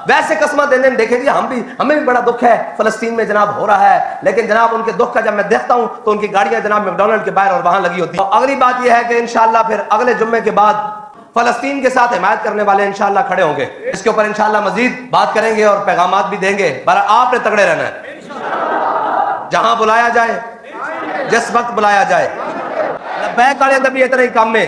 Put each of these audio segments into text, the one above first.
ویسے قسمت دینے دیکھیں جی ہمیں بھی بڑا دکھ ہے فلسطین میں جناب ہو رہا ہے، لیکن جناب ان کے دکھ کا جب میں دیکھتا ہوں تو ان کی گاڑیاں جناب میکڈونلڈ کے باہر اور وہاں لگی ہوتی ہیں۔ اگلی بات یہ ہے کہ انشاءاللہ پھر اگلے جمعے کے بعد فلسطین کے ساتھ حمایت کرنے والے انشاءاللہ کھڑے ہوں گے، اس کے اوپر انشاءاللہ مزید بات کریں گے اور پیغامات بھی دیں گے۔ پر آپ نے تگڑے رہنا ہے، جہاں بلایا جائے، جس وقت بلایا جائے۔ لبیک والے نبی اتنا ہی کام میں،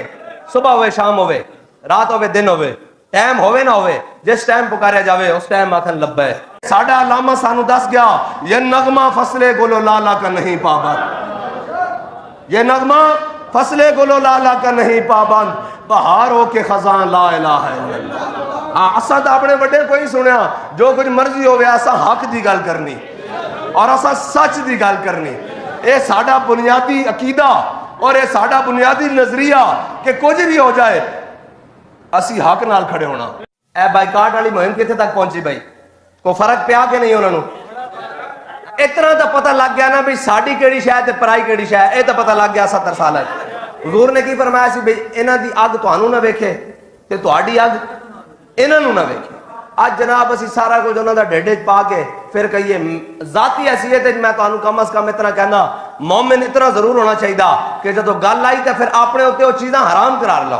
صبح ہوئے شام ہوئے، رات ہوئے دن ہوئے، ٹائم ہوئے نہ ہوئے، جس ٹائم پکاریا جاوے اس ٹائم آکھن لبیک۔ ساڈا علامہ سانو دس گیا یہ نغمہ فصل گل و لالا کا نہیں پابند، یہ نغمہ فصل گل و لالا کا نہیں پابند، بہاروں کے خزاں لا الہ الا اللہ۔ ہاں اساں تو اپنے بڑے کوئی سنیا، جو کچھ مرضی ہوئے اساں حق دی گل کرنی اور اساں سچ دی گل کرنی، اے ساڈا بنیادی عقیدہ اور اے ساڈا بنیادی نظریہ کہ کچھ بھی ہو جائے اسی حق نال کھڑے ہونا۔ اے بائیکاٹ والی مہم کتنے تک پہنچی بھائی؟ کوئی فرق پیا کہ نہیں انہوں نے؟ اتنا تو پتہ لگ گیا نا بھی ساڈی کیڑی شے تے پرائی کیڑی شے، اے تو پتہ لگ گیا 70 سال ہے۔ حضور نے کی فرمایا سی بھئی انہاں دی اگ تانوں نہ ویکھے تے تہاڈی اگ انہاں نوں نہ ویکھے۔ آج جناب اسی سارا کچھ انہاں دا ڈھڈ وچ پا کے پھر کہیے ذاتی حیثیت وچ میں تانوں کم از کم اتنا کہنا مومن اتنا ضرور ہونا چاہیے کہ جدوں گل آئی تے پھر اپنے اوتے وہ چیزاں حرام قرار لو۔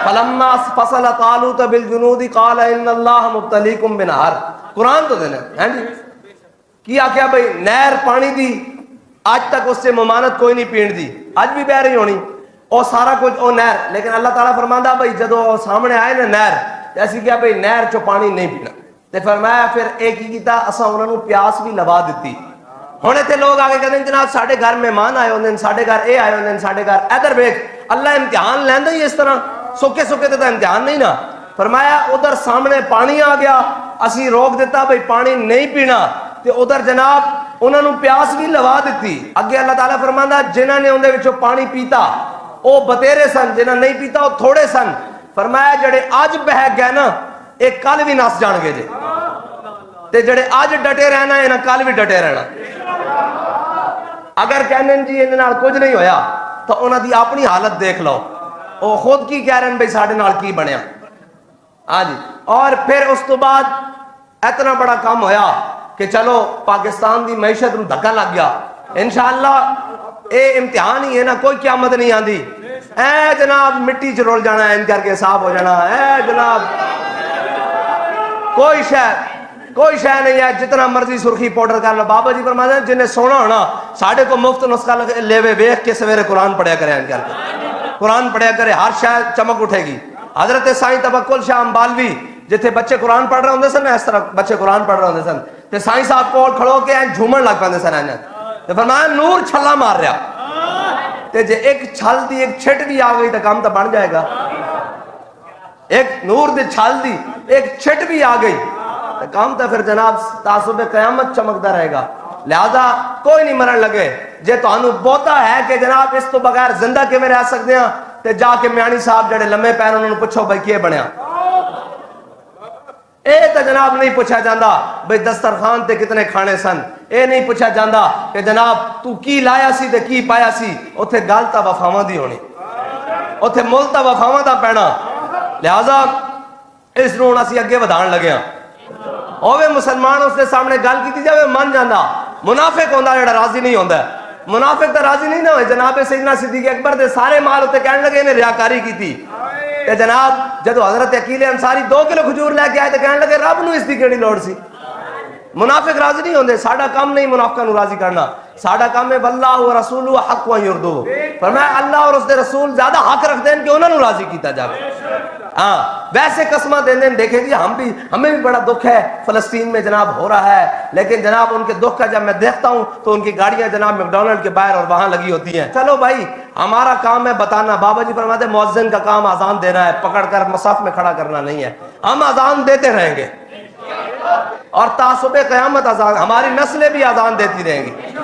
فلما فصل طالوت بالجنود قال ان اللہ مبتلیکم بنہر، قرآن تو دینا ہے جی کی آخیا بھئی نہر پانی دی آج تک اس سے ممانت کوئی نہیں پین دی، آج بھی بہ رہی ہونی اور سارا کچھ او نہر، لیکن اللہ تعالیٰ فرماندا بھئی جدو سامنے آئے نا نہر ایسی کیا بھئی نہر چو پانی نہیں پینا، تے فرمایا پھر ایک ہی کیتا اساں انہاں نوں پیاس بھی لوا دیتی۔ ہن ایتھے لوگ آگے کہتے ہیں جناب ساڈے گھر مہمان آئے ہوندے، ساڈے گھر اے آئے ہوندے، ساڈے گھر ادھر ویکھ اللہ امتحان لیندا ہی اس طرح سوکھے سوکھے تے امتحان نہیں نا۔ فرمایا ادھر سامنے پانی آ گیا اسی روک دیتا بھئی پانی نہیں پینا، تے ادھر جناب انہاں نوں پیاس بھی لوا دیتی۔ اگے اللہ تعالیٰ فرماندا جنہاں نے اندے وچوں پانی پیتا او بتیرے سن، جنہاں نہیں پیتا او تھوڑے سن۔ فرمایا جڑے اج بہ گئے نا ایک کل بھی نس جان گے جے، تے جڑے اج ڈٹے رہنا انہاں کل بھی ڈٹے رہنا۔ اگر کہنے جی انہاں نال کچھ نہیں ہویا تو انہاں دی اپنی حالت دیکھ لو، او خود کی کہہ رہے ہیں بھئی ساڈے نال کی بنیا۔ ہاں جی، اور پھر اس تو بعد اتنا بڑا کام ہویا کہ چلو پاکستان دی معیشت نوں دھکا لگ گیا۔ انشاءاللہ اے امتحان ہی ہے نا، کوئی قیامت نہیں آندی، اے جناب مٹی چ رول جانا ہے ان کر کے صاف ہو جانا، اے جناب کوئی شے نہیں ہے، جتنا مرضی سرخی پاؤڈر کر لو۔ بابا جی فرماتے ہیں جنہیں سونا ہونا ساڑھے کو مفت نسخہ لے ویکھ کے سویرے قرآن پڑھیا کرے، ان کر کے قرآن پڑھیا کرے، ہر شاید چمک اٹھے گی۔ حضرت سائیں توکل شاہ امبالوی جتھے بچے قرآن پڑھ رہے ہوندے سن، اس طرح بچے قرآن پڑھ رہے ہوندے سن تے سائیں صاحب کول کھڑو کے جھومن لگ پیندے سن، تے فرمایا نور چھلا مار رہا، تے جے ایک چھل دی ایک چھٹ بھی آ گئی تو کام تو بن جائے گا۔ ایک نور دی چھل دی ایک چھٹ بھی آ گئی تو کام تو پھر جناب تعصب قیامت چمکتا رہے گا۔ لہذا کوئی نہیں مرن لگے، جے تانوں بہتا ہے کہ جناب اس تو بغیر زندہ کیویں رہ سکتے ہیں تے جا کے میانی صاحب جڑے لمے پیر انہوں نے پوچھو بھائی کیے بنیا۔ اے تو جناب نہیں پوچھا جاندہ بھئی دسترخوان تے کتنے کھانے سن، اے نہیں پوچھا جاندہ کہ جناب تو کی لایا سی تے کی پایا سی، اتھے گل تا وفاواں دی ہونی، اتھے مل تا وفاواں دا پینا۔ لہذا اس نوں اسی اگے ودھان لگے ہیں، اوے مسلمان اس کے سامنے گل کیتی جاوے من جاندہ، منافق ہوندا جڑا راضی نہیں ہوندا، منافق تو راضی نہیں نہ ہوئے۔ جناب سیدنا صدیق اکبر دے سارے مال ہوتے کہنے لگے انہیں ریاکاری کی تھی، کہ جناب جدو حضرت عقیل انصاری 2 کلو کھجور لے کے آئے تو کہنے لگے رب نو اس دی کیڑی لوڑ سی۔ منافق راضی نہیں ہوندے، ساڈا کام نہیں منافقاں نو راضی کرنا، ساڈا کام ہے واللہ و رسولہ حق و یردو، فرمایا اللہ اور اس دے رسول زیادہ حق رکھتے ہیں کہ انہوں نے راضی کیتا جائے۔ ہاں ویسے قسمہ دینے دیکھیں جی ہمیں بھی بڑا دکھ ہے فلسطین میں جناب ہو رہا ہے، لیکن جناب ان کے دکھ کا جب میں دیکھتا ہوں تو ان کی گاڑیاں جناب میکڈونلڈ کے باہر اور وہاں لگی ہوتی ہیں۔ چلو بھائی ہمارا کام ہے بتانا، بابا جی فرماتے ہیں مؤذن کا کام اذان دینا ہے، پکڑ کر مصاف میں کھڑا کرنا نہیں ہے، ہم اذان دیتے رہیں گے اور تعصب قیامت اذان ہماری نسلیں بھی اذان دیتی رہیں گی،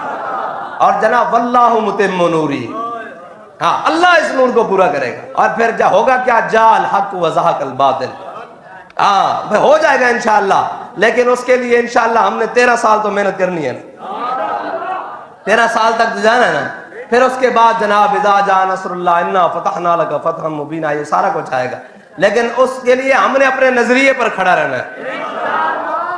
اور جناب واللہ متم نوری، ہاں اللہ اس نور کو پورا کرے گا، اور پھر ہوگا کیا جال حق و زہق الباطل، ہاں ہو جائے گا انشاءاللہ، لیکن اس کے لیے انشاءاللہ ہم نے 13 سال تو محنت کرنی ہے، 13 سال تک جانا ہے نا، پھر اس کے بعد جناب اذا جاء نصر اللہ انا فتحنا لک فتحا مبینا، یہ سارا کچھ آئے گا، لیکن اس کے لیے ہم نے اپنے نظریے پر کھڑا رہنا ہے۔